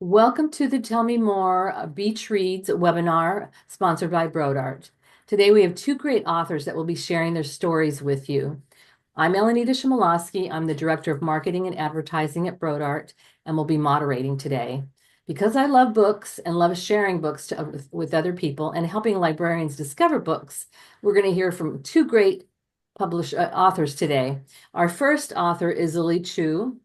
Welcome to the Tell Me More Beach Reads webinar sponsored by Brodart. Today we have two great authors that will be sharing their stories with you. I'm Elenita Shimolowski. I'm the Director of Marketing and Advertising at Brodart and will be moderating today. Because I love books and love sharing books with other people and helping librarians discover books, we're going to hear from two great authors today. Our first author is Lily Chu.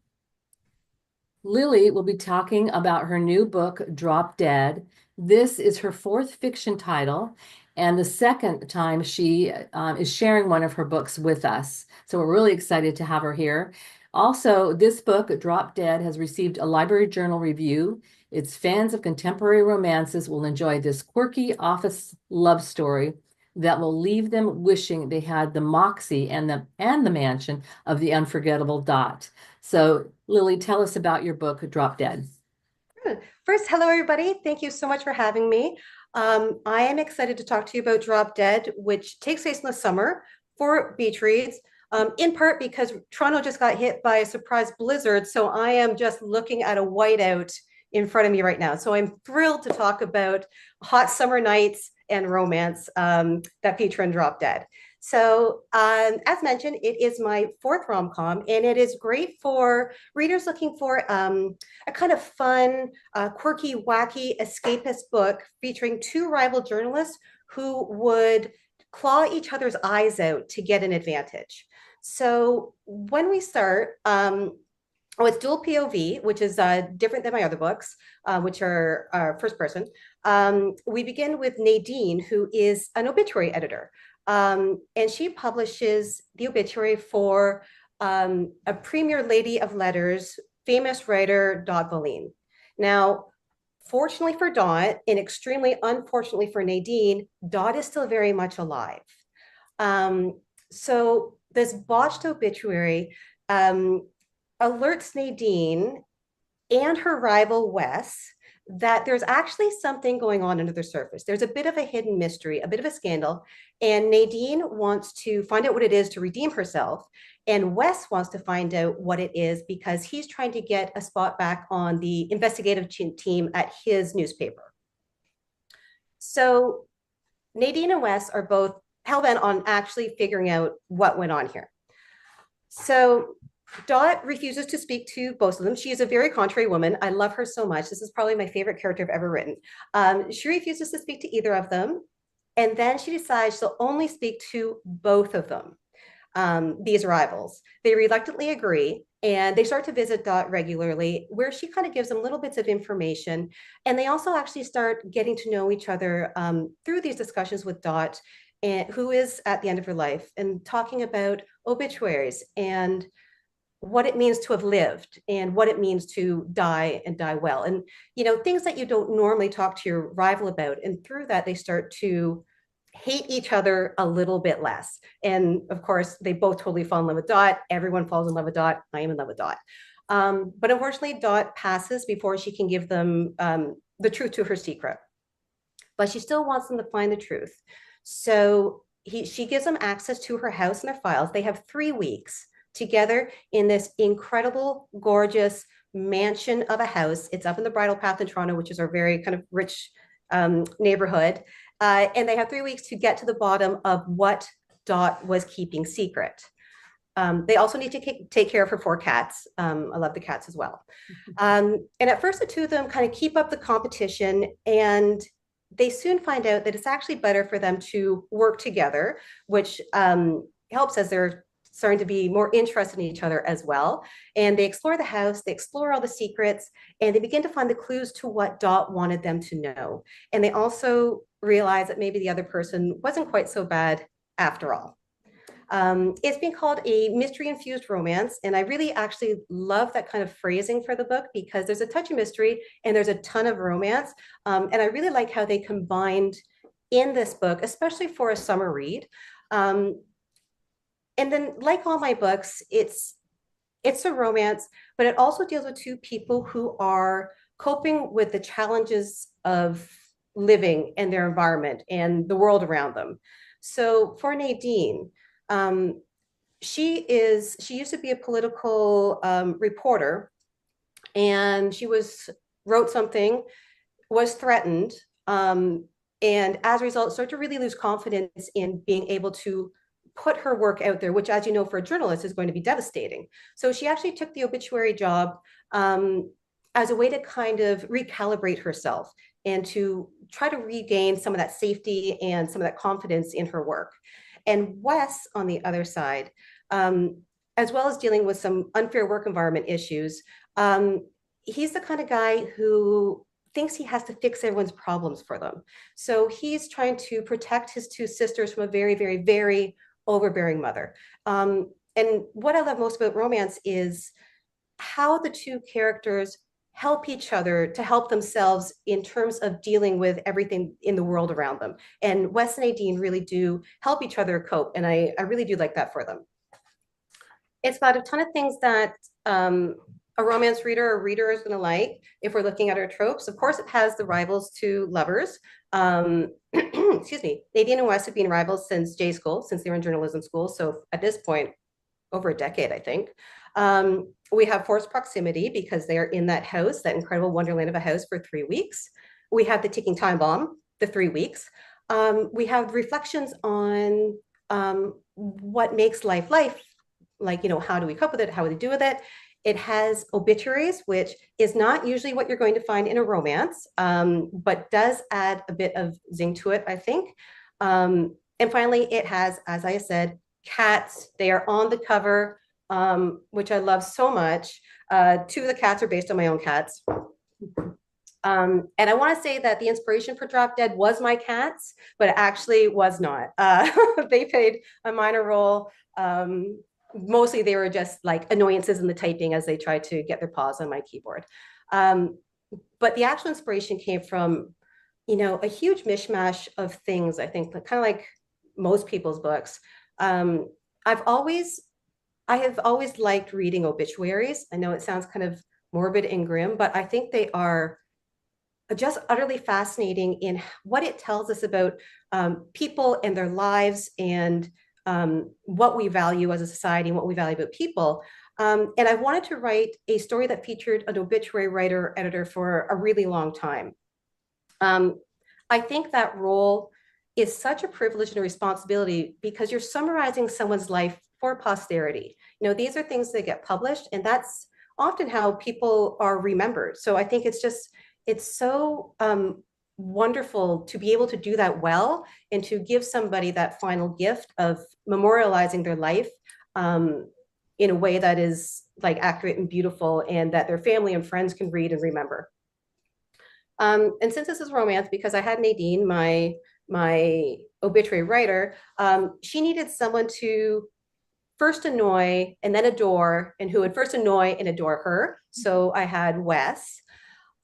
Lily will be talking about her new book, Drop Dead. This is her fourth fiction title, and the second time she is sharing one of her books with us. So we're really excited to have her here. Also, this book, Drop Dead, has received a Library Journal review. Its fans of contemporary romances will enjoy this quirky office love story that will leave them wishing they had the moxie and the mansion of the unforgettable Dot. So, Lily, tell us about your book, Drop Dead. First, hello, everybody. Thank you so much for having me. I am excited to talk to you about Drop Dead, which takes place in the summer for beach reads, in part because Toronto just got hit by a surprise blizzard. So I am just looking at a whiteout in front of me right now. So I'm thrilled to talk about hot summer nights and romance that feature in Drop Dead. So, as mentioned, it is my fourth rom com, and it is great for readers looking for a kind of fun, quirky, wacky, escapist book featuring two rival journalists who would claw each other's eyes out to get an advantage. So when we start, with dual POV, which is different than my other books, which are first person. We begin with Nadine, who is an obituary editor. And she publishes the obituary for a premier lady of letters, famous writer Dot Boleen. Now, fortunately for Dot, and extremely unfortunately for Nadine, Dot is still very much alive. So this botched obituary alerts Nadine and her rival Wes that there's actually something going on under the surface. There's a bit of a hidden mystery, a bit of a scandal, and Nadine wants to find out what it is to redeem herself. And Wes wants to find out what it is because he's trying to get a spot back on the investigative team at his newspaper. So Nadine and Wes are both hell-bent on actually figuring out what went on here. So Dot refuses to speak to both of them. She is a very contrary woman. I love her so much. This is probably my favorite character I've ever written. She refuses to speak to either of them. And then she decides she'll only speak to both of them, these rivals. They reluctantly agree and they start to visit Dot regularly, where she kind of gives them little bits of information. And they also actually start getting to know each other through these discussions with Dot, and who is at the end of her life, and talking about obituaries and what it means to have lived and what it means to die and die well, and things that you don't normally talk to your rival about. And through that they start to hate each other a little bit less, and of course they both totally fall in love with Dot. Everyone falls in love with Dot. I am in love with Dot. But unfortunately Dot passes before she can give them the truth to her secret, but she still wants them to find the truth. So she gives them access to her house and their files. They have 3 weeks together in this incredible, gorgeous mansion of a house. It's up in the Bridle Path in Toronto, which is our very kind of rich neighborhood. And they have 3 weeks to get to the bottom of what Dot was keeping secret. They also need to take care of her 4 cats. I love the cats as well. And at first, the two of them kind of keep up the competition, and they soon find out that it's actually better for them to work together, which helps as they're starting to be more interested in each other as well. And they explore the house, they explore all the secrets, and they begin to find the clues to what Dot wanted them to know. And they also realize that maybe the other person wasn't quite so bad after all. It's been called a mystery infused romance. And I really actually love that kind of phrasing for the book because there's a touch of mystery and there's a ton of romance. And I really like how they combined in this book, especially for a summer read. And then, like all my books, it's a romance, but it also deals with two people who are coping with the challenges of living in their environment and the world around them. So for Nadine, um, she used to be a political reporter, and she was wrote something, was threatened, um, and as a result, started to really lose confidence in being able to put her work out there, which, as you know, for a journalist is going to be devastating. So she actually took the obituary job um, as a way to kind of recalibrate herself and to try to regain some of that safety and some of that confidence in her work. And Wes, on the other side, um, as well as dealing with some unfair work environment issues, he's the kind of guy who thinks he has to fix everyone's problems for them. So he's trying to protect his two sisters from a very, very, very overbearing mother. And what I love most about romance is how the two characters help each other to help themselves in terms of dealing with everything in the world around them. And Wes and Nadine really do help each other cope. And I really do like that for them. It's about a ton of things that a romance reader or reader is going to like if we're looking at our tropes. Of course, it has the rivals to lovers. Excuse me. Nadine and Wes have been rivals since J school, since they were in journalism school. So at this point, over a decade, I think. We have forced proximity because they are in that house, that incredible wonderland of a house for 3 weeks. We have the ticking time bomb, the 3 weeks. We have reflections on what makes life life, like, how do we cope with it? How do we do with it? It has obituaries, which is not usually what you're going to find in a romance, but does add a bit of zing to it, I think. And finally, it has, as I said, cats. They are on the cover, which I love so much. Two of the cats are based on my own cats. And I want to say that the inspiration for Drop Dead was my cats, but it actually was not. They played a minor role. Mostly they were just like annoyances in the typing as they tried to get their paws on my keyboard. But the actual inspiration came from, a huge mishmash of things, I think, kind of like most people's books. Um, I have always liked reading obituaries. I know it sounds kind of morbid and grim, but I think they are just utterly fascinating in what it tells us about people and their lives and what we value as a society and what we value about people. And I wanted to write a story that featured an obituary writer editor for a really long time. I think that role is such a privilege and a responsibility because you're summarizing someone's life for posterity. These are things that get published, and that's often how people are remembered. So I think it's so wonderful to be able to do that well and to give somebody that final gift of memorializing their life in a way that is like accurate and beautiful and that their family and friends can read and remember. And since this is romance, because I had Nadine, my obituary writer, she needed someone to first annoy and then adore, and who would first annoy and adore her. So I had Wes.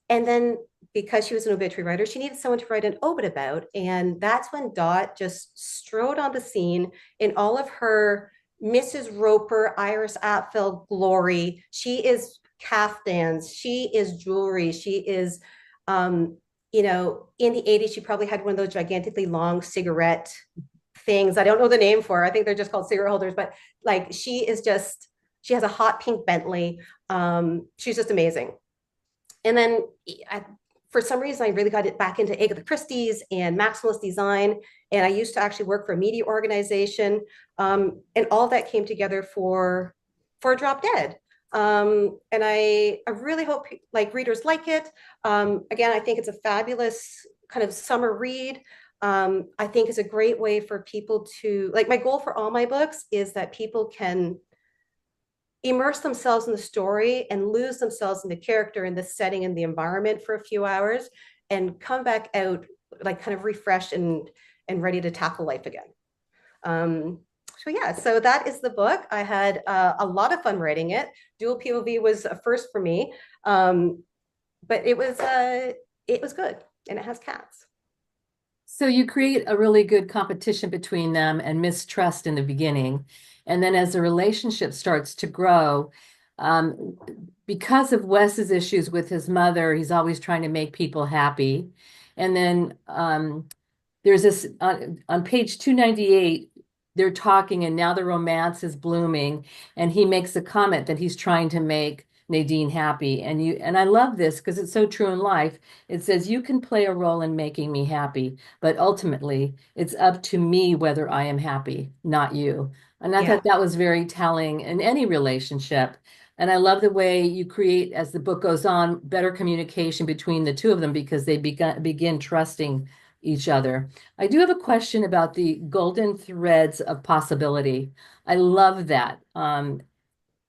And then because she was an obituary writer, she needed someone to write an obit about. And that's when Dot just strode on the scene in all of her Mrs. Roper, Iris Apfel glory. She is caftans, she is jewelry, she is in the 80s, she probably had one of those gigantically long cigarette things. I don't know the name for. I think they're just called cigarette holders, but like she has a hot pink Bentley. She's just amazing. And then for some reason, I really got it back into Agatha Christie's and maximalist design. And I used to actually work for a media organization. And all that came together for Drop Dead. And I really hope like readers like it. Again, I think it's a fabulous kind of summer read. I think it's a great way for people to, like, my goal for all my books is that people can immerse themselves in the story and lose themselves in the character and the setting and the environment for a few hours and come back out like kind of refreshed and ready to tackle life again. So that is the book. I had a lot of fun writing it. Dual POV was a first for me, but it was good, and it has cats. So you create a really good competition between them and mistrust in the beginning. And then as the relationship starts to grow, because of Wes's issues with his mother, he's always trying to make people happy. And then there's this on page 298, they're talking and now the romance is blooming. And he makes a comment that he's trying to make Nadine happy. And I love this because it's so true in life. It says you can play a role in making me happy, but ultimately it's up to me whether I am happy, not you. And I Yeah. thought that was very telling in any relationship. And I love the way you create, as the book goes on, better communication between the two of them because they begin trusting each other. I do have a question about the golden threads of possibility. I love that.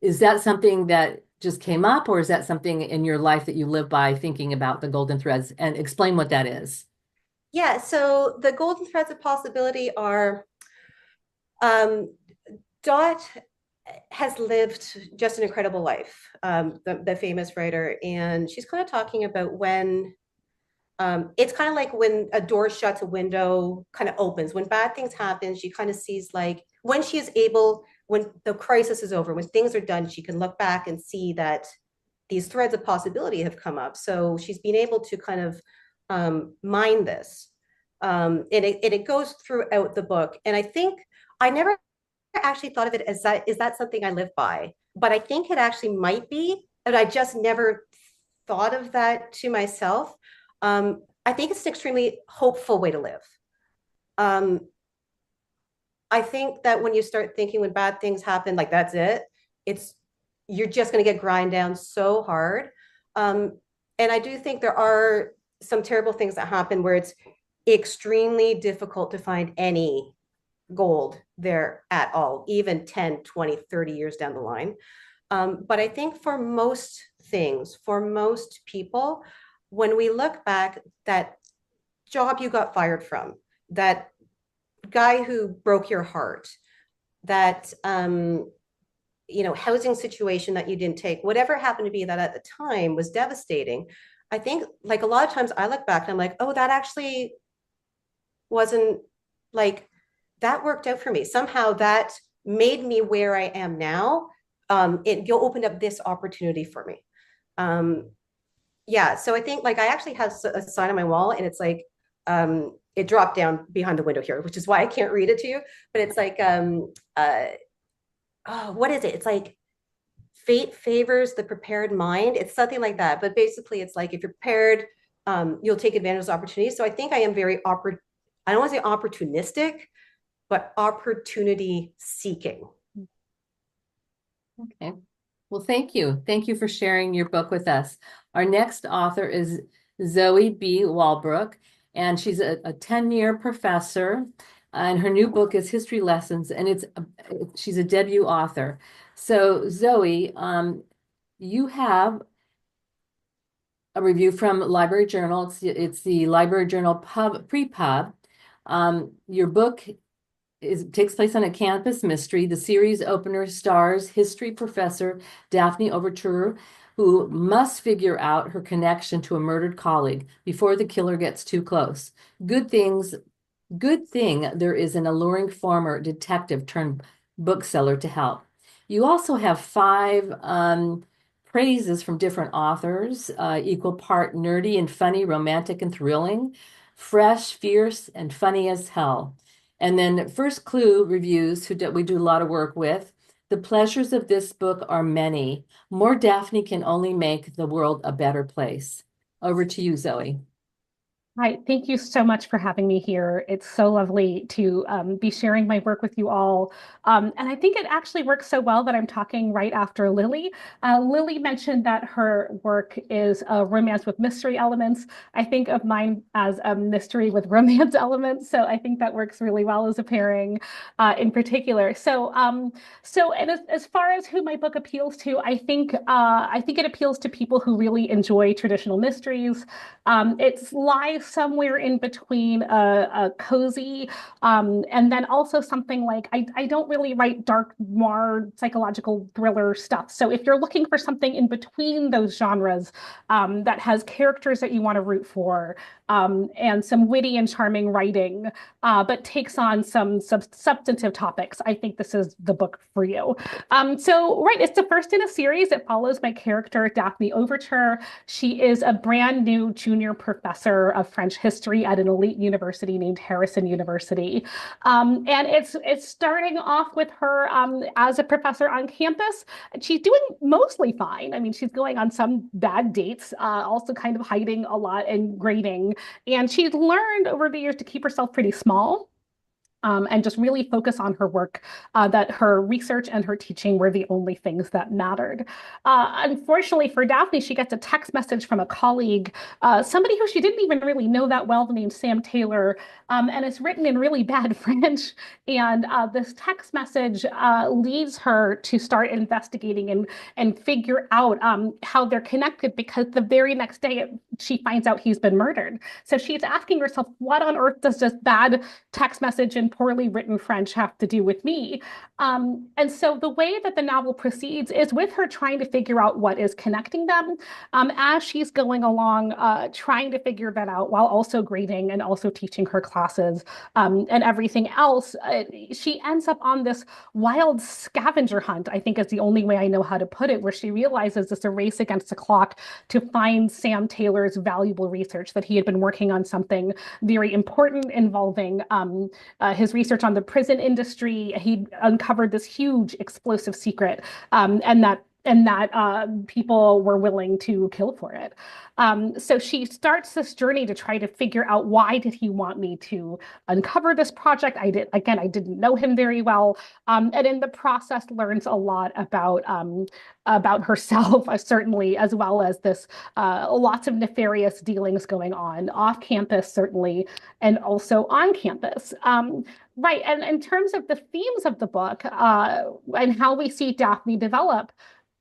Is that something that just came up, or is that something in your life that you live by thinking about the golden threads? And explain what that is. Yeah. So the golden threads of possibility are um, Dot has lived just an incredible life, the famous writer. And she's kind of talking about when it's kind of like when a door shuts, a window kind of opens. When bad things happen, she kind of sees like when she is able, when the crisis is over, when things are done, she can look back and see that these threads of possibility have come up. So she's been able to kind of mine this. And it goes throughout the book. And I think I never actually thought of it as that, is that something I live by? But I think it actually might be, and I just never thought of that to myself. I think it's an extremely hopeful way to live. Um, I think that when you start thinking when bad things happen, like that's it, it's you're just going to get grind down so hard. Um, and I do think there are some terrible things that happen where it's extremely difficult to find any gold there at all, even 10, 20, 30 years down the line. But I think for most things, for most people, when we look back, that job you got fired from, that guy who broke your heart, that housing situation that you didn't take, whatever happened to be that at the time was devastating. I think like a lot of times I look back and I'm like, oh, that actually wasn't like that worked out for me. Somehow that made me where I am now. You opened up this opportunity for me. Um, yeah, so I think like I actually have a sign on my wall, and it's like it dropped down behind the window here, which is why I can't read it to you. But it's like oh, what is it? It's like fate favors the prepared mind. It's something like that. But basically, it's like if you're prepared, you'll take advantage of those opportunities. So I think I am I don't want to say opportunistic, but opportunity seeking. Okay. Well, thank you. Thank you for sharing your book with us. Our next author is Zoe B. Walbrook, and she's a 10-year professor. And her new book is History Lessons, and she's a debut author. So, Zoe, you have a review from Library Journal. It's the Library Journal pre-pub. Your book takes place on a campus mystery. The series opener stars history professor Daphne Overture, who must figure out her connection to a murdered colleague before the killer gets too close. Good thing there is an alluring former detective turned bookseller to help. You also have five praises from different authors, equal part nerdy and funny, romantic and thrilling, fresh, fierce, and funny as hell. And then First Clue reviews, we do a lot of work with. The pleasures of this book are many. More Daphne can only make the world a better place. Over to you, Zoe. Hi, thank you so much for having me here. It's so lovely to be sharing my work with you all. And I think it actually works so well that I'm talking right after Lily. Lily mentioned that her work is a romance with mystery elements. I think of mine as a mystery with romance elements. So I think that works really well as a pairing in particular. And as far as who my book appeals to, I think it appeals to people who really enjoy traditional mysteries. It lies somewhere in between a cozy and then also something like I don't really write dark noir psychological thriller stuff. So if you're looking for something in between those genres that has characters that you want to root for and some witty and charming writing, but takes on some substantive topics, I think this is the book for you. Right, it's the first in a series. It follows my character, Daphne Overture. She is a brand new junior professor of French history at an elite university named Harrison University. And it's starting off with her as a professor on campus. She's doing mostly fine. I mean, she's going on some bad dates, also kind of hiding a lot and grading. And she's learned over the years to keep herself pretty small. And just really focus on her work, that her research and her teaching were the only things that mattered. Unfortunately for Daphne, she gets a text message from a colleague, somebody who she didn't even really know that well, named Sam Taylor, and it's written in really bad French. And this text message leads her to start investigating and figure out how they're connected, because the very next day she finds out he's been murdered. So she's asking herself, what on earth does this bad text message in poorly written French have to do with me? And so the way that the novel proceeds is with her trying to figure out what is connecting them, as she's going along, trying to figure that out while also grading and also teaching her classes, and everything else. She ends up on this wild scavenger hunt, I think is the only way I know how to put it, where she realizes it's a race against the clock to find Sam Taylor's valuable research, that he had been working on something very important involving his research on the prison industry. He uncovered this huge explosive secret, and that people were willing to kill for it. So she starts this journey to try to figure out, why did he want me to uncover this project? I didn't know him very well, and in the process learns a lot about herself, certainly, as well as this lots of nefarious dealings going on off campus, certainly, and also on campus. Right, and in terms of the themes of the book, and how we see Daphne develop,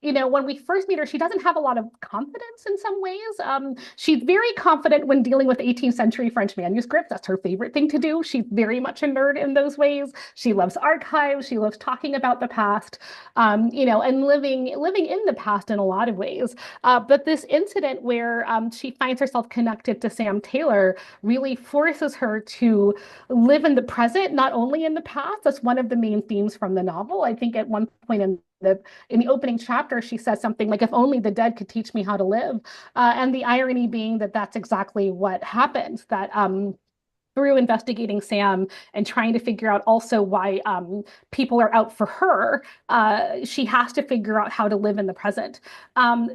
when we first meet her, she doesn't have a lot of confidence in some ways. She's very confident when dealing with 18th century French manuscripts. That's her favorite thing to do. She's very much a nerd in those ways. She loves archives. She loves talking about the past, and living in the past in a lot of ways. But this incident where she finds herself connected to Sam Taylor really forces her to live in the present, not only in the past. That's one of the main themes from the novel. I think at one point in the opening chapter, she says something like, if only the dead could teach me how to live. And the irony being that that's exactly what happens, that through investigating Sam and trying to figure out also why people are out for her, she has to figure out how to live in the present.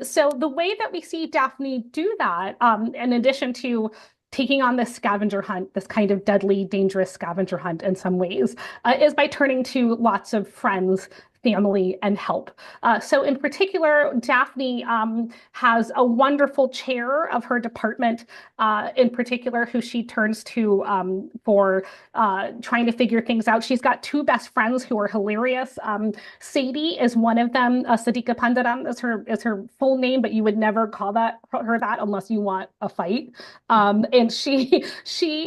So the way that we see Daphne do that, in addition to taking on this scavenger hunt, this kind of deadly, dangerous scavenger hunt in some ways, is by turning to lots of friends, family, and help. So in particular, Daphne has a wonderful chair of her department, in particular, who she turns to for trying to figure things out. She's got two best friends who are hilarious. Sadie is one of them. Sadiqa Pandaram is her full name, but you would never call her that unless you want a fight. And she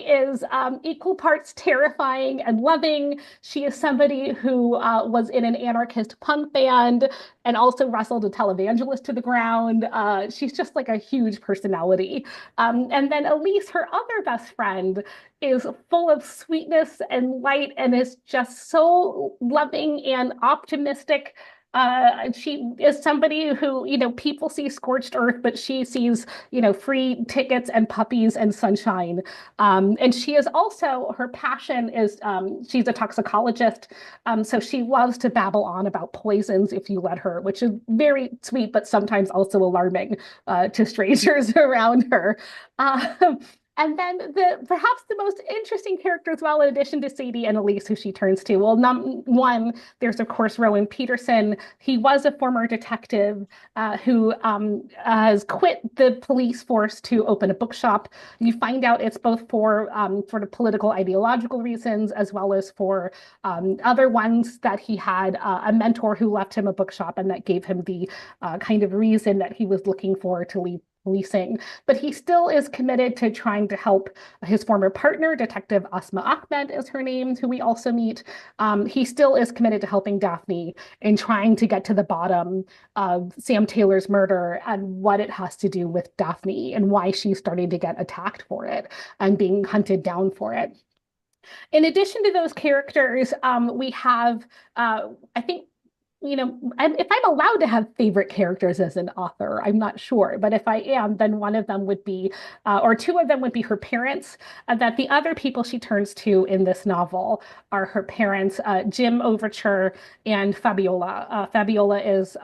is equal parts terrifying and loving. She is somebody who was in an anarchist punk band and also wrestled a televangelist to the ground. She's just like a huge personality. And then Elise, her other best friend, is full of sweetness and light and is just so loving and optimistic. She is somebody who, people see scorched earth, but she sees, free tickets and puppies and sunshine. And she is also, her passion is, she's a toxicologist. So she loves to babble on about poisons if you let her, which is very sweet, but sometimes also alarming to strangers around her. And then perhaps the most interesting character as well, in addition to Sadie and Elise, who she turns to. Well, one, there's of course Rowan Peterson. He was a former detective who has quit the police force to open a bookshop. You find out it's both for sort of political ideological reasons, as well as for other ones, that he had a mentor who left him a bookshop, and that gave him the kind of reason that he was looking for to leave policing. But he still is committed to trying to help his former partner, Detective Asma Ahmed is her name, who we also meet. He still is committed to helping Daphne in trying to get to the bottom of Sam Taylor's murder and what it has to do with Daphne and why she's starting to get attacked for it and being hunted down for it. In addition to those characters, we have, I think, if I'm allowed to have favorite characters as an author, I'm not sure. But if I am, then one of them would be, or two of them would be her parents. That the other people she turns to in this novel are her parents, Jim Overture and Fabiola. Fabiola is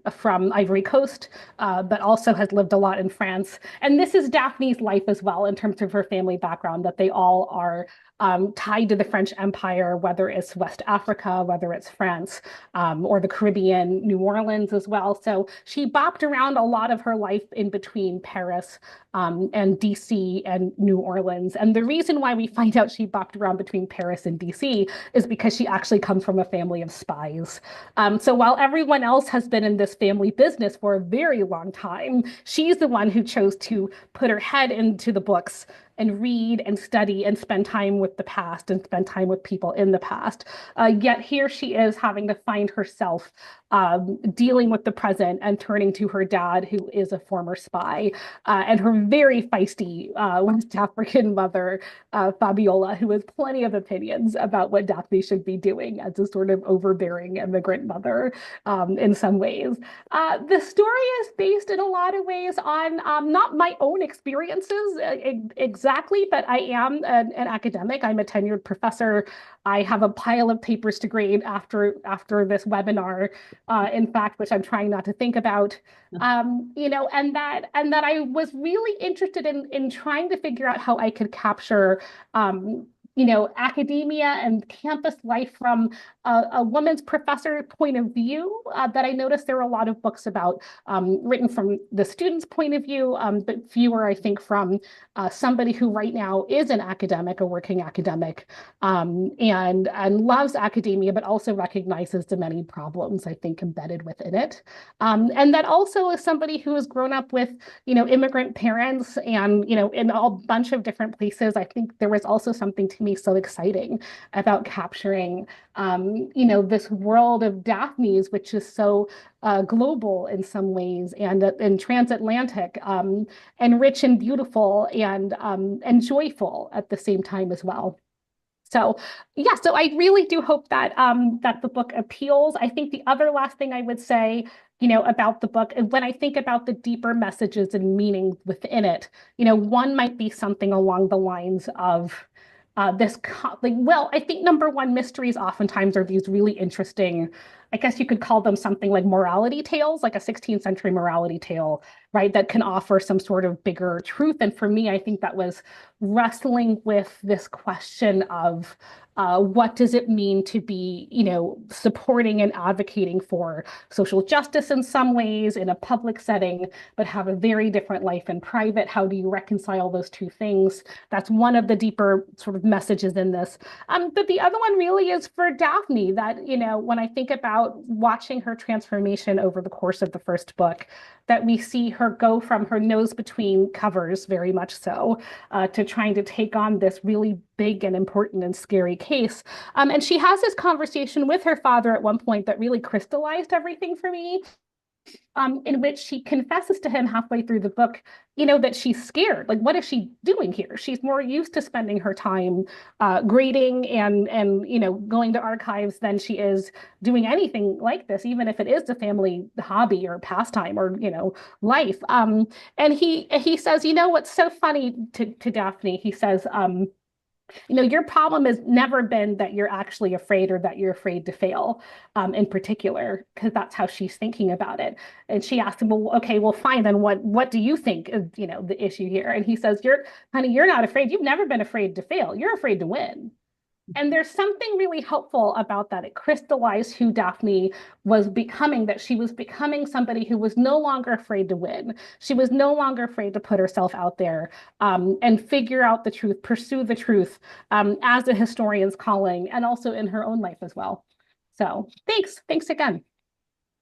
from Ivory Coast, but also has lived a lot in France. And this is Daphne's life as well in terms of her family background, that they all are tied to the French Empire, whether it's West Africa, whether it's France, or the Caribbean, New Orleans as well. So she bopped around a lot of her life in between Paris and DC and New Orleans. And the reason why we find out she bopped around between Paris and DC is because she actually comes from a family of spies. So while everyone else has been in this family business for a very long time, she's the one who chose to put her head into the books and read and study and spend time with the past and spend time with people in the past. Yet here she is having to find herself dealing with the present and turning to her dad, who is a former spy, and her very feisty West African mother, Fabiola, who has plenty of opinions about what Daphne should be doing as a sort of overbearing immigrant mother in some ways. The story is based in a lot of ways on not my own experiences exactly, but I am an academic. I'm a tenured professor. I have a pile of papers to grade after this webinar, in fact, which I'm trying not to think about. And that I was really interested in trying to figure out how I could capture academia and campus life from a woman's professor point of view, that I noticed there were a lot of books about written from the student's point of view, but fewer, I think, from somebody who right now is an academic, a working academic, and loves academia, but also recognizes the many problems, I think, embedded within it. And that also is somebody who has grown up with, immigrant parents and, in a bunch of different places. I think there was also something to me so exciting about capturing, this world of Daphne's, which is so global in some ways and transatlantic, and rich and beautiful and joyful at the same time as well. So yeah, so I really do hope that that the book appeals. I think the other last thing I would say, about the book, and when I think about the deeper messages and meaning within it, one might be something along the lines of I think number one, mysteries oftentimes are these really interesting, I guess you could call them something like morality tales, like a 16th century morality tale, right? That can offer some sort of bigger truth. And for me, I think that was wrestling with this question of what does it mean to be, supporting and advocating for social justice in some ways in a public setting, but have a very different life in private? How do you reconcile those two things? That's one of the deeper sort of messages in this. But the other one really is for Daphne, that, when I think about watching her transformation over the course of the first book, that we see her go from her nose between covers, very much so, to trying to take on this really big and important and scary case. And she has this conversation with her father at one point that really crystallized everything for me, in which she confesses to him halfway through the book, that she's scared. Like, what is she doing here? She's more used to spending her time grading and going to archives than she is doing anything like this, even if it is a family hobby or pastime or life. And he says, what's so funny to Daphne? He says, your problem has never been that you're actually afraid or that you're afraid to fail, in particular, because that's how she's thinking about it. And she asked him, well, okay, well, fine, then what do you think is, the issue here? And he says, you're not afraid. You've never been afraid to fail. You're afraid to win. And there's something really helpful about that. It crystallized who Daphne was becoming, that she was becoming somebody who was no longer afraid to win. She was no longer afraid to put herself out there, and figure out the truth, pursue the truth, as a historian's calling, and also in her own life as well. So thanks. Thanks again.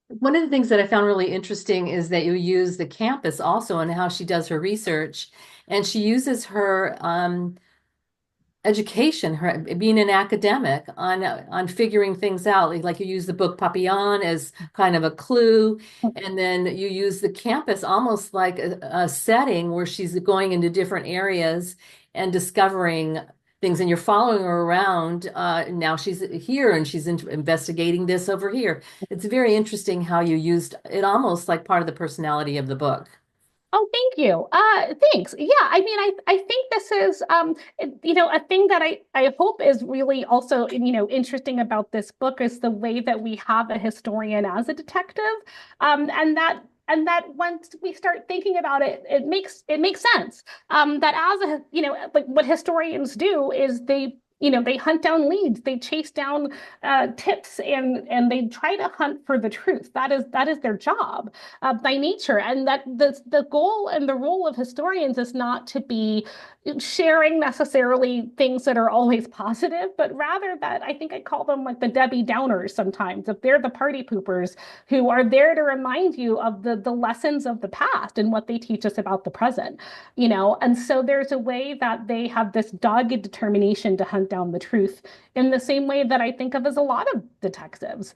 One of the things that I found really interesting is that you use the campus also and how she does her research. And she uses her education, her being an academic on figuring things out. Like you use the book Papillon as kind of a clue, and then you use the campus almost like a setting where she's going into different areas and discovering things, and you're following her around. Now she's here and she's investigating this over here. It's very interesting how you used it, almost like part of the personality of the book. Oh, thank you. Thanks. Yeah, I mean, I think this is a thing that I hope is really also, interesting about this book is the way that we have a historian as a detective. And that once we start thinking about it, it makes sense. That as a, like what historians do is they hunt down leads, they chase down tips, and they try to hunt for the truth. That is their job by nature, and that the goal and the role of historians is not to be sharing necessarily things that are always positive, but rather that I think I call them like the Debbie Downers sometimes. If they're the party poopers who are there to remind you of the lessons of the past and what they teach us about the present, and so there's a way that they have this dogged determination to hunt down the truth in the same way that I think of as a lot of detectives.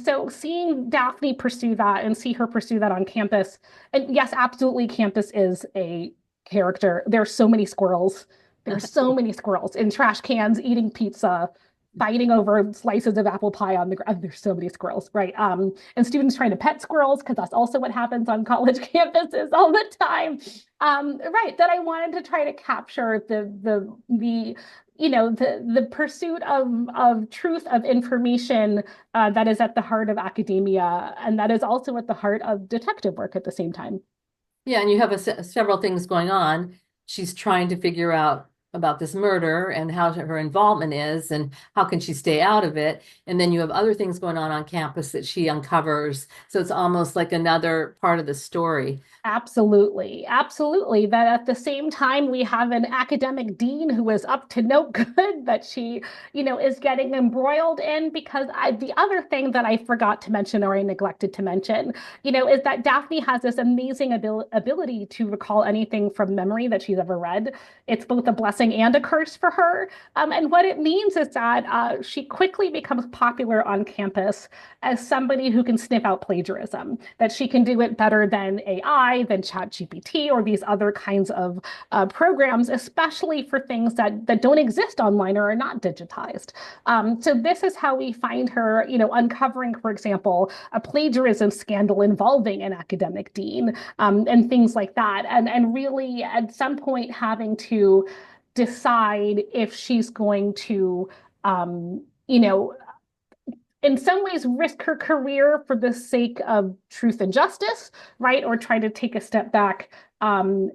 So seeing Daphne pursue that and see her pursue that on campus, and yes, absolutely, campus is a character. There are so many squirrels. There are so many squirrels in trash cans eating pizza, fighting over slices of apple pie on the ground. There's so many squirrels, right? And students trying to pet squirrels because that's also what happens on college campuses all the time. Right. That I wanted to try to capture the pursuit of truth, of information that is at the heart of academia, and that is also at the heart of detective work at the same time. Yeah, and you have several things going on. She's trying to figure out about this murder and how her involvement is and how can she stay out of it. And then you have other things going on campus that she uncovers. So it's almost like another part of the story. Absolutely. Absolutely. That at the same time, we have an academic dean who is up to no good that she, is getting embroiled in because the other thing that I forgot to mention or I neglected to mention, is that Daphne has this amazing ability to recall anything from memory that she's ever read. It's both a blessing and a curse for her. And what it means is that she quickly becomes popular on campus as somebody who can sniff out plagiarism, that she can do it better than AI, than ChatGPT, or these other kinds of programs, especially for things that don't exist online or are not digitized. So this is how we find her, uncovering, for example, a plagiarism scandal involving an academic dean, and things like that, and really at some point having to decide if she's going to um, you know, in some ways risk her career for the sake of truth and justice, right? Or try to take a step back, and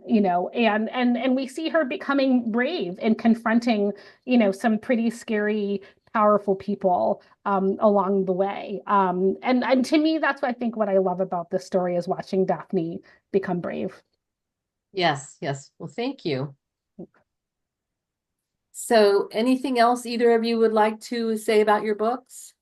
we see her becoming brave and confronting, some pretty scary, powerful people along the way. And to me, that's what I think what I love about this story is watching Daphne become brave. Yes, yes. Well, thank you. So anything else either of you would like to say about your books?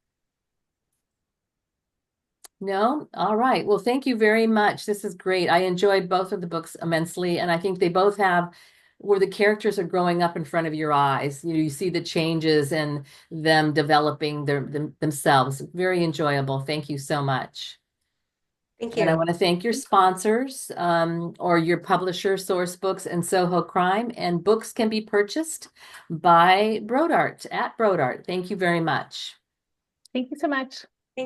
No? All right. Well, thank you very much. This is great. I enjoyed both of the books immensely, and I think they both have where the characters are growing up in front of your eyes. You see the changes and them developing themselves. Very enjoyable. Thank you so much. Thank And I you. want to thank your sponsors, or your publisher, Source Books and Soho Crime. And books can be purchased by Brodart at Brodart. Thank you very much. Thank you so much.